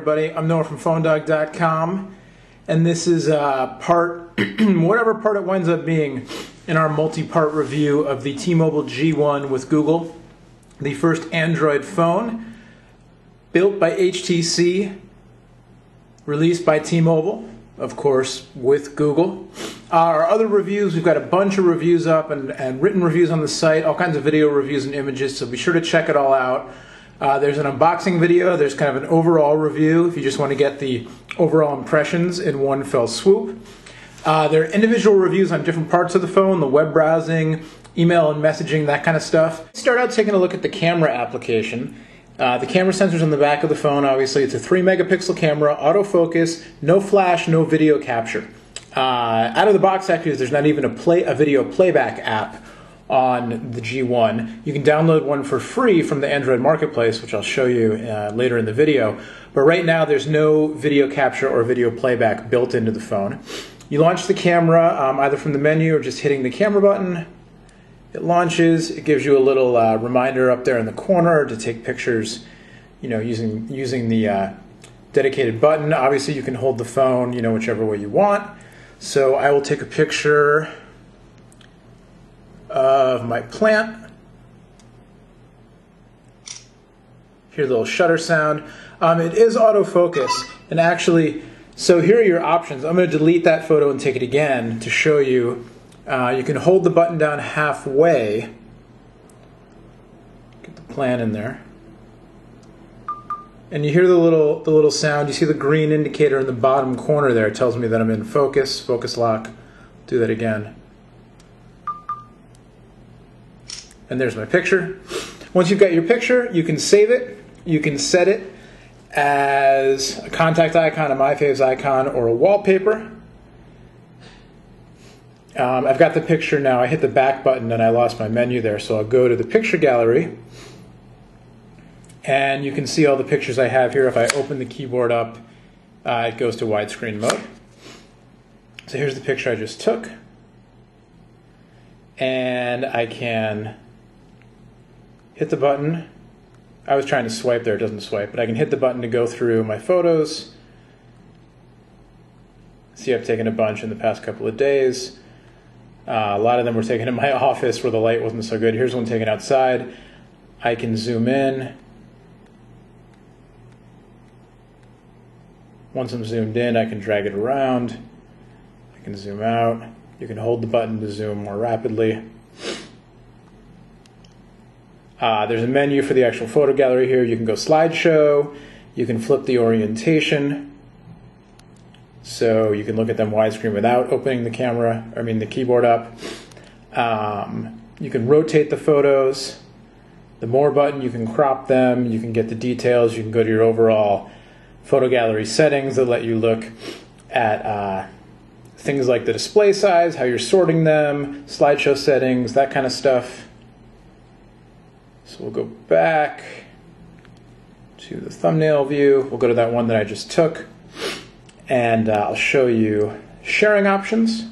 everybody. I'm Noah from PhoneDog.com, and this is part, whatever part it winds up being in our multi-part review of the T-Mobile G1 with Google, the first Android phone built by HTC, released by T-Mobile, of course, with Google. Our other reviews, we've got a bunch of reviews up and written reviews on the site, all kinds of video reviews and images, so be sure to check it all out. There's an unboxing video, there's kind of an overall review if you just want to get the overall impressions in one fell swoop. There are individual reviews on different parts of the phone, the web browsing, email and messaging, that kind of stuff. Start out taking a look at the camera application. The camera sensor's on the back of the phone, obviously. It's a 3-megapixel camera, autofocus, no flash, no video capture. Out of the box, actually, there's not even a video playback app on the G1. You can download one for free from the Android Marketplace, which I'll show you later in the video. But right now, there's no video capture or video playback built into the phone. You launch the camera either from the menu or just hitting the camera button. It launches. It gives you a little reminder up there in the corner to take pictures, using the dedicated button. Obviously, you can hold the phone, whichever way you want. So I will take a picture of my plant. Hear the little shutter sound. It is autofocus, and actually, so here are your options. I'm going to delete that photo and take it again to show you. You can hold the button down halfway. Get the plant in there, and you hear the little sound. You see the green indicator in the bottom corner there. It tells me that I'm in focus. Focus lock. Do that again. And there's my picture. Once you've got your picture, you can save it. You can set it as a contact icon, a My Faves icon, or a wallpaper. I've got the picture now. I hit the back button and I lost my menu there, so I'll go to the picture gallery. And you can see all the pictures I have here. If I open the keyboard up, it goes to widescreen mode. So here's the picture I just took. And I can hit the button. I was trying to swipe there, it doesn't swipe, but I can hit the button to go through my photos. See, I've taken a bunch in the past couple of days. A lot of them were taken in my office where the light wasn't so good. Here's one taken outside. I can zoom in. Once I'm zoomed in, I can drag it around. I can zoom out. You can hold the button to zoom more rapidly. There's a menu for the actual photo gallery here. You can go slideshow. You can flip the orientation. So you can look at them widescreen without opening the keyboard up. You can rotate the photos. The more button, you can crop them. You can get the details. You can go to your overall photo gallery settings that let you look at things like the display size, how you're sorting them, slideshow settings, that kind of stuff. So we'll go back to the thumbnail view. We'll go to that one that I just took, and I'll show you sharing options.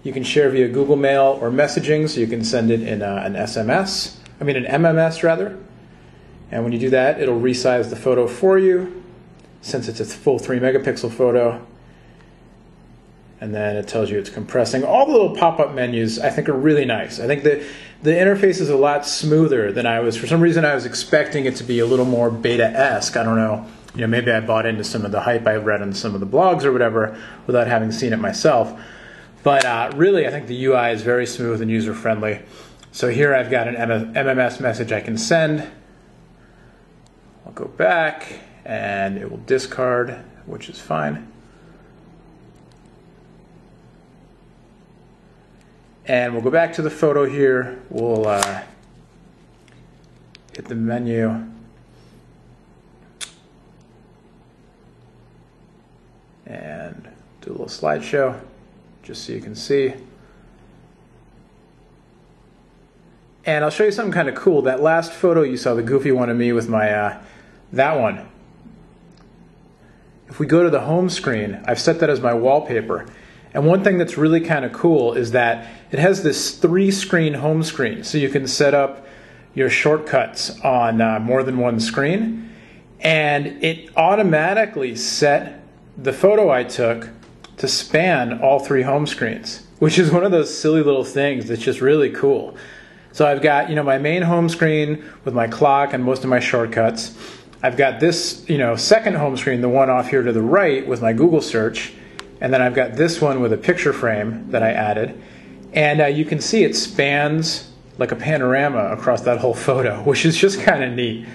You can share via Google Mail or messaging, so you can send it in an MMS rather. And when you do that, it'll resize the photo for you, since it's a full 3-megapixel photo. And then it tells you it's compressing. All the little pop-up menus I think are really nice. I think the interface is a lot smoother than for some reason I was expecting it to be a little more beta-esque. I don't know, maybe I bought into some of the hype I read on some of the blogs or whatever without having seen it myself. But really I think the UI is very smooth and user-friendly. So here I've got an MMS message I can send. I'll go back and it will discard, which is fine. And we'll go back to the photo here. We'll hit the menu. And do a little slideshow, just so you can see. And I'll show you something kind of cool. That last photo you saw, the goofy one of me with my, that one. If we go to the home screen, I've set that as my wallpaper. And one thing that's really kind of cool is that it has this 3-screen home screen, so you can set up your shortcuts on more than one screen. and it automatically set the photo I took to span all 3 home screens, which is one of those silly little things that's just really cool. So I've got, my main home screen with my clock and most of my shortcuts. I've got this, second home screen, the one off here to the right with my Google search. And then I've got this one with a picture frame that I added. And you can see it spans like a panorama across that whole photo, which is just kind of neat.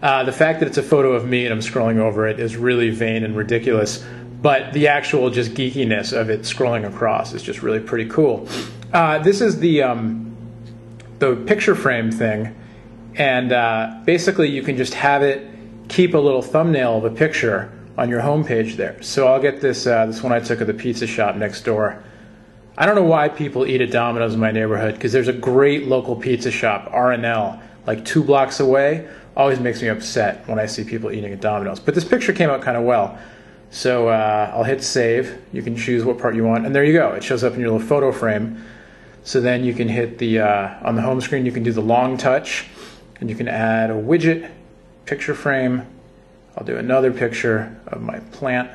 The fact that it's a photo of me and I'm scrolling over it is really vain and ridiculous. But the actual just geekiness of it scrolling across is just really pretty cool. This is the picture frame thing. And basically you can just have it keep a little thumbnail of a picture on your home page there. So I'll get this one I took at the pizza shop next door. I don't know why people eat at Domino's in my neighborhood, because there's a great local pizza shop, R&L, like 2 blocks away. Always makes me upset when I see people eating at Domino's. But this picture came out kind of well. So I'll hit save. You can choose what part you want. And there you go. It shows up in your little photo frame. So then you can hit the, on the home screen, you can do the long touch. And you can add a widget, picture frame. I'll do another picture of my plant.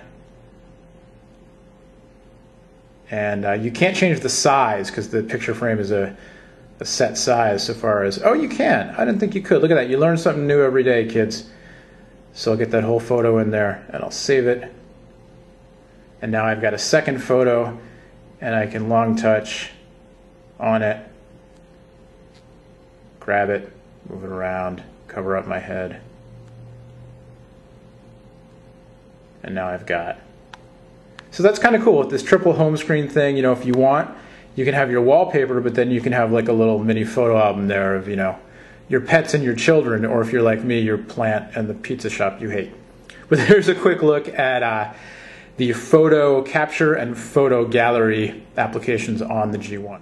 And you can't change the size because the picture frame is a set size so far as, oh, you can. I didn't think you could. Look at that. You learn something new every day, kids. So I'll get that whole photo in there and I'll save it. And now I've got a second photo and I can long touch on it, grab it, move it around, cover up my head. And now I've got. So that's kind of cool with this triple home screen thing. If you want, you can have your wallpaper, but then you can have like a little mini photo album there of, your pets and your children, or if you're like me, your plant and the pizza shop you hate. But here's a quick look at the photo capture and photo gallery applications on the G1.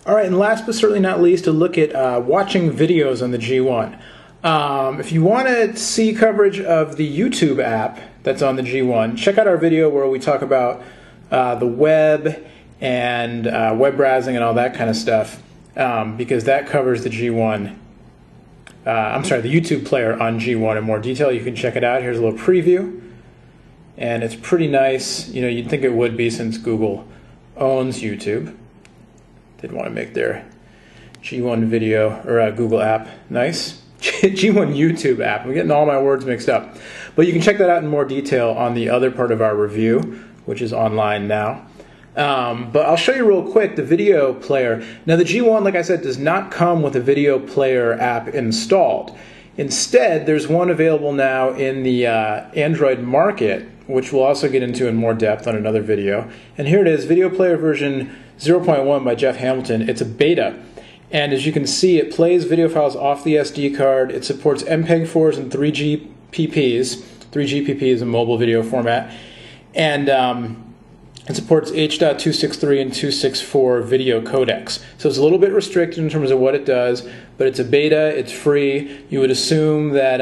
All right, and last but certainly not least, a look at watching videos on the G1. If you want to see coverage of the YouTube app that's on the G1, check out our video where we talk about the web and web browsing and all that kind of stuff, because that covers the G1. I'm sorry, the YouTube player on G1 in more detail. You can check it out. Here's a little preview, and it's pretty nice. You'd think it would be since Google owns YouTube. They'd want to make their G1 video or Google app nice. G1 YouTube app. I'm getting all my words mixed up. But you can check that out in more detail on the other part of our review, which is online now. But I'll show you real quick the video player. Now the G1, like I said, does not come with a video player app installed. Instead, there's one available now in the Android market, which we'll also get into in more depth on another video. And here it is, video player version 0.1 by Jeff Hamilton. It's a beta. And as you can see, it plays video files off the SD card. It supports MPEG-4s and 3GPPs. 3GPP is a mobile video format. And it supports H.263 and 264 video codecs. So it's a little bit restricted in terms of what it does, but it's a beta, it's free. You would assume that,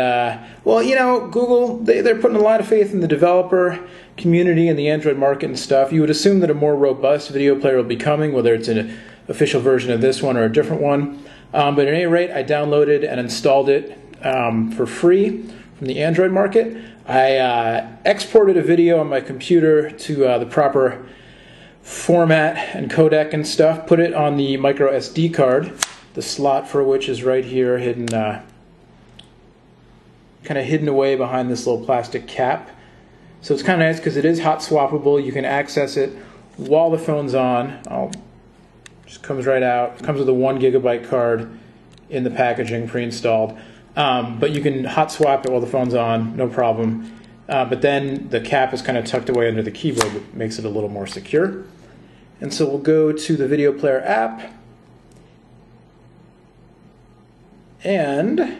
Google, they're putting a lot of faith in the developer community and the Android market and stuff. You would assume that a more robust video player will be coming, whether it's an official version of this one or a different one. But at any rate, I downloaded and installed it for free from the Android market. I exported a video on my computer to the proper format and codec and stuff, put it on the micro SD card, the slot for which is right here, hidden, kind of hidden away behind this little plastic cap. So it's kind of nice because it is hot swappable. You can access it while the phone's on. Just comes right out. It comes with a 1 GB card in the packaging, pre-installed. But you can hot swap it while the phone's on, no problem. But then the cap is kind of tucked away under the keyboard, which makes it a little more secure. And so we'll go to the video player app. And I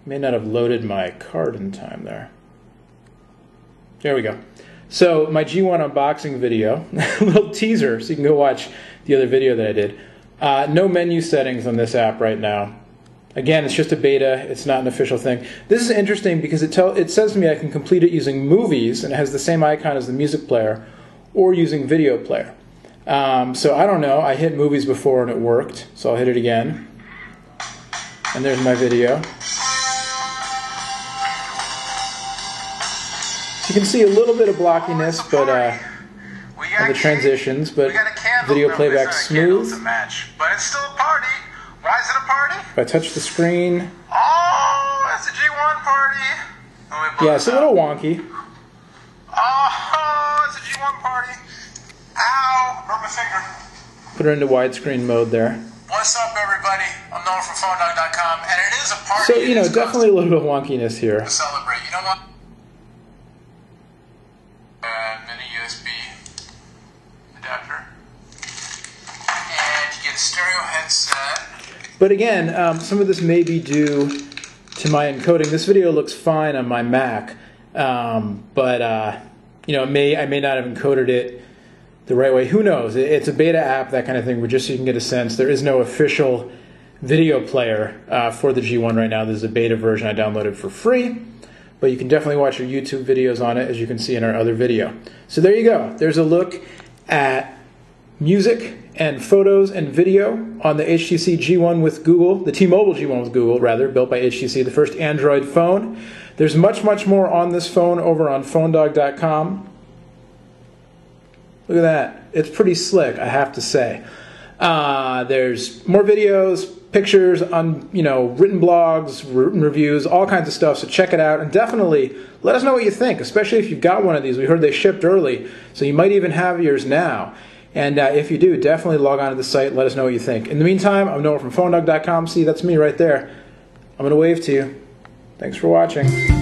may not have loaded my card in time there. There we go. So my G1 unboxing video, a little teaser, so you can go watch the other video that I did. No menu settings on this app right now. Again, it's just a beta. It's not an official thing. This is interesting because it says to me I can complete it using Movies, and it has the same icon as the music player, or using Video Player. So I don't know. I hit Movies before and it worked, so I'll hit it again. And there's my video. You can see a little bit of blockiness, but on the transitions, but video playback smooth. But it's still a party. Why is it a party? If I touch the screen, oh, it's a G1 party. Yeah, it's a little wonky. Oh, it's a G1 party. Ow, hurt my finger. Put it into widescreen mode there. What's up, everybody? I'm Noah from PhoneDog.com, and it is a party. So, you know, definitely a little bit of wonkiness here. To celebrate. You know what? Mini USB adapter. And you get a stereo headset. But again, some of this may be due to my encoding. This video looks fine on my Mac, but you know, I may not have encoded it the right way. Who knows? It's a beta app, that kind of thing, but just so you can get a sense, there is no official video player for the G1 right now. This is a beta version I downloaded for free, but you can definitely watch your YouTube videos on it, as you can see in our other video. So there you go. There's a look at music and photos and video on the HTC G1 with Google, the T-Mobile G1 with Google, rather, built by HTC, the first Android phone. There's much, much more on this phone over on PhoneDog.com. Look at that. It's pretty slick, I have to say. There's more videos, pictures, on, you know, written blogs, written reviews, all kinds of stuff, so check it out. And definitely let us know what you think, especially if you've got one of these. We heard they shipped early, so you might even have yours now. And if you do, definitely log on to the site and let us know what you think. In the meantime, I'm Noah from PhoneDog.com. See, that's me right there. I'm going to wave to you. Thanks for watching.